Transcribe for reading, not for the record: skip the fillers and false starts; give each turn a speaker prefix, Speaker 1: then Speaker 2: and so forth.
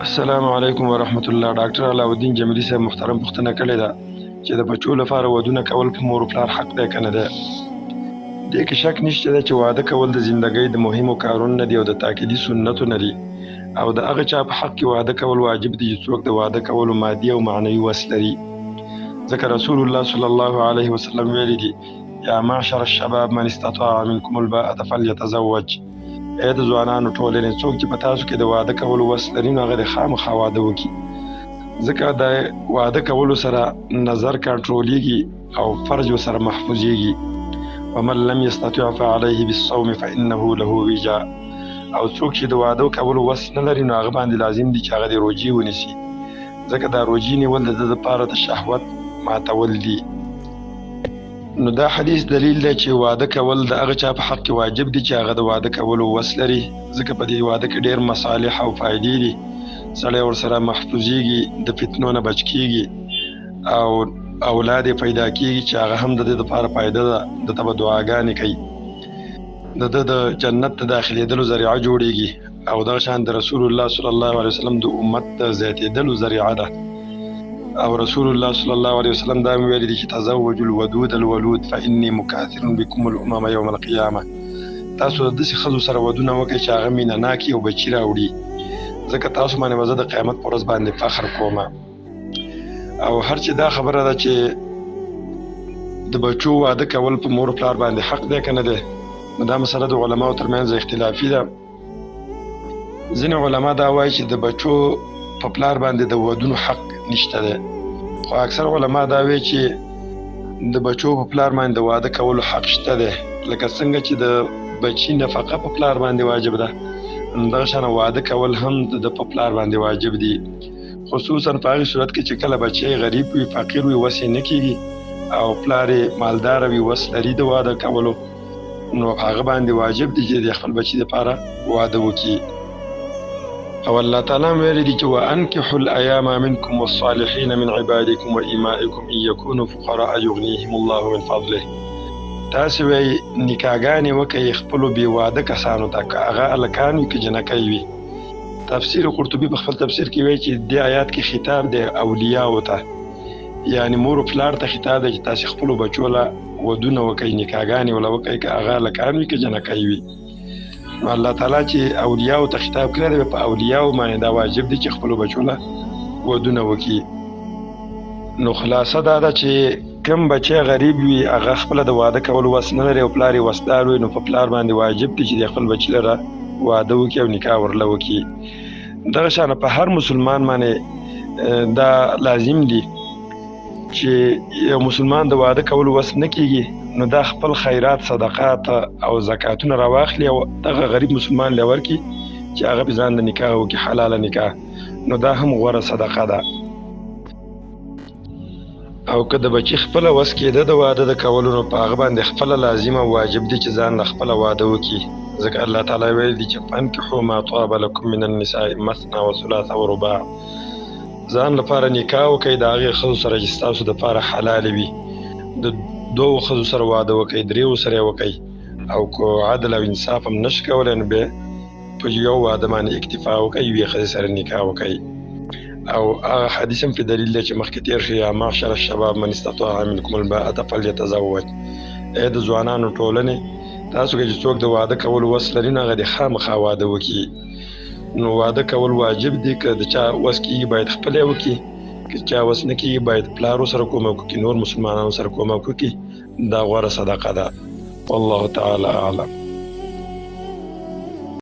Speaker 1: السلام علیکم ورحمت الله. ډاکټر علاءالدین جمیلی صاحب محترم پوښتنه کړې ده چې د بچو لپاره ودونه کول په مور او پلار حق دی که نه دی. دې کې شک نشته دی چې واده کول د زندګۍ د مهمو کارونو نه دي او د تاکیدي سنتو نه دي او د هغه چا په حق کې واده کول واجب دي چې څوک د واده کولو مادي او معنوي وس لري. ځکه رسول الله صلی الله علیه وسلم ویلي دي یا معشر الشباب من استطاع منکم الباءة فلیتزوج. د ځوانانو ټولنې څوک چې په تاسو کې د واده کولو وس لري نو هغه د خامخا واده وکړي، ځکه د واده کولو سره نظر کنټرولېږي او فرج ورسره محفوظېږي. ومن لم یستطع فعلیه بالصوم فانه له وجاء. او څوک چې د واده کولو وس نه لري نو هغه باندې لازم دي چې هغه د روژې ونیسي، ځکه دا روژې نیول د ده دپاره د شهوت ماتول دي. نو دا حدیث دلیل دی چې واده کول د هغه چا په حق کې واجب دي چې هغه د واده کولو وس لري، ځکه په دې واده کې ډېر مصالح او فایدې دي. سړی ورسره محفوظېږي، د فتنو نه بچ کېږي او اولاد یې پیدا کېږي چې هغه هم د دې دپاره فایده ده. د ته به دعاګانې کوي، د ده د جنت ته داخلېدلو ذریعه جوړېږي او دغه شان د رسول الله صلی الله علیه وسلم د امت د زیاتېدلو ذریعه ده. او رسول الله صلی الله علیه وسلم دا ویلي دي چې تزوجوا الودود الولود فإني مکاثر بكم الامم یوم القیامه. تاسو د داسې ښځو سره ودونه وکړئ چې هغه مینه ناکي او بچي راوړي، ځکه تاسو باندې به زه د قیامت په ورځ باندې فخر کومه. او هر چې دا خبره ده چې د بچو واده کول په مور پلار باندې حق دی که نه دی، نو دا مسله د علماو ترمنځ اختلافي ده. ځینې علما دا وایي چې د بچو په پلار باندې د ودونو حق نشته دی، خو اکثر علما دا وایي چې د بچو په پلار باندې د واده کولو حق شته دی، لکه څنګه چې د بچي نفقه په پلار باندې واجب ده، دغه شانه واده کول هم د په پلار باندې واجب دي، خصوصا په هغې صورت کې چې کله بچی غریب وي، فقیر وي، وس یې نه کېږي او پلار یې مالداره وي، وس لري د واده کولو، نو هغه باندې واجب دي چې د خپل بچي دپاره واده وکړي. او الله تعالی ویلي دي چې وانکحوا الایام منکم والصالحین من عبادکم وإمائکم ان یکونوا فقراء یغنیهم الله من فضله. تاسو وی نکاحګانې وکړئ خپلو بې واده کسانو ته، که هغه هلکان وي که جنکۍ وي. تفسیر قرطبي په خپل تفسیر کې وایي چې دې آیات کې خطاب دی اولیاو ته، یعنی مور و پلار ته خطاب دی چې تاسې خپلو بچو له ودونه وکړئ، نکاحګانې وله وکړئ، که هغه هلکان وي که جنکۍ وي. نو الله تعالی چې اولیاو ته خطاب کړی دی، په اولیاو باندې دا واجب دی چې خپلو بچو له ودونه وکړي. نو خلاصه دا ده چې کوم بچی غریب وي، هغه خپله د واده کولو وس نه لري او پلار یې وسدار وي، نو په پلار باندې واجب دی چې د خپل بچي لره واده وکړي او نکاح ورله وکړي. دغه شانه په هر مسلمان باندې دا لازم دی چې یو مسلمان د واده کولو وس نه کېږي نو دا خپل خیرات، صدقات او زکاتونه راواخلي او دغه غریب مسلمان له ورکړي چې هغه په ځان د نکاح وکړي، حلاله نکاح، نو دا هم غوره صدقه ده. او که د بچي خپله وس کېده د واده د کولو نو په هغه باندې خپله لازم او واجب دي چې ځان له خپله واده وکړي، ځکه الله تعالی ویل دي چې فانکحوا ما طاب لکم من النساء مثنى وثلاث ورباع. ځان لپاره نکاح وکړئ د هغې ښځو سره چې ستاسو دپاره حلال وي، د دوو ښځو سره واده وکړئ، دریو سره یې وکړئ، او که عدل او انصاف هم نشي کولی نو بیا په یو واده باندې اکتفا وکړئ، یوې ښځې سره نکاح وکړئ. او هغه حدیث هم په دلیل دی چې مخکې تېر شي یا معشر الشباب من استطاع منکم الباءة فلیتزوج. د ځوانانو ټولنې تاسو کې چې څوک د واده کولو وس لري نو هغه د خامخا واده وکړي. نو واده کول واجب دی، که د چا وس کېږي باید خپله یې وکړي، که چا وس نه کېږي باید پلارو سره کومک وکړي، نور مسلمانانو سره کومک وکړي. دا غوره صدقه ده. والله تعالی اعلم.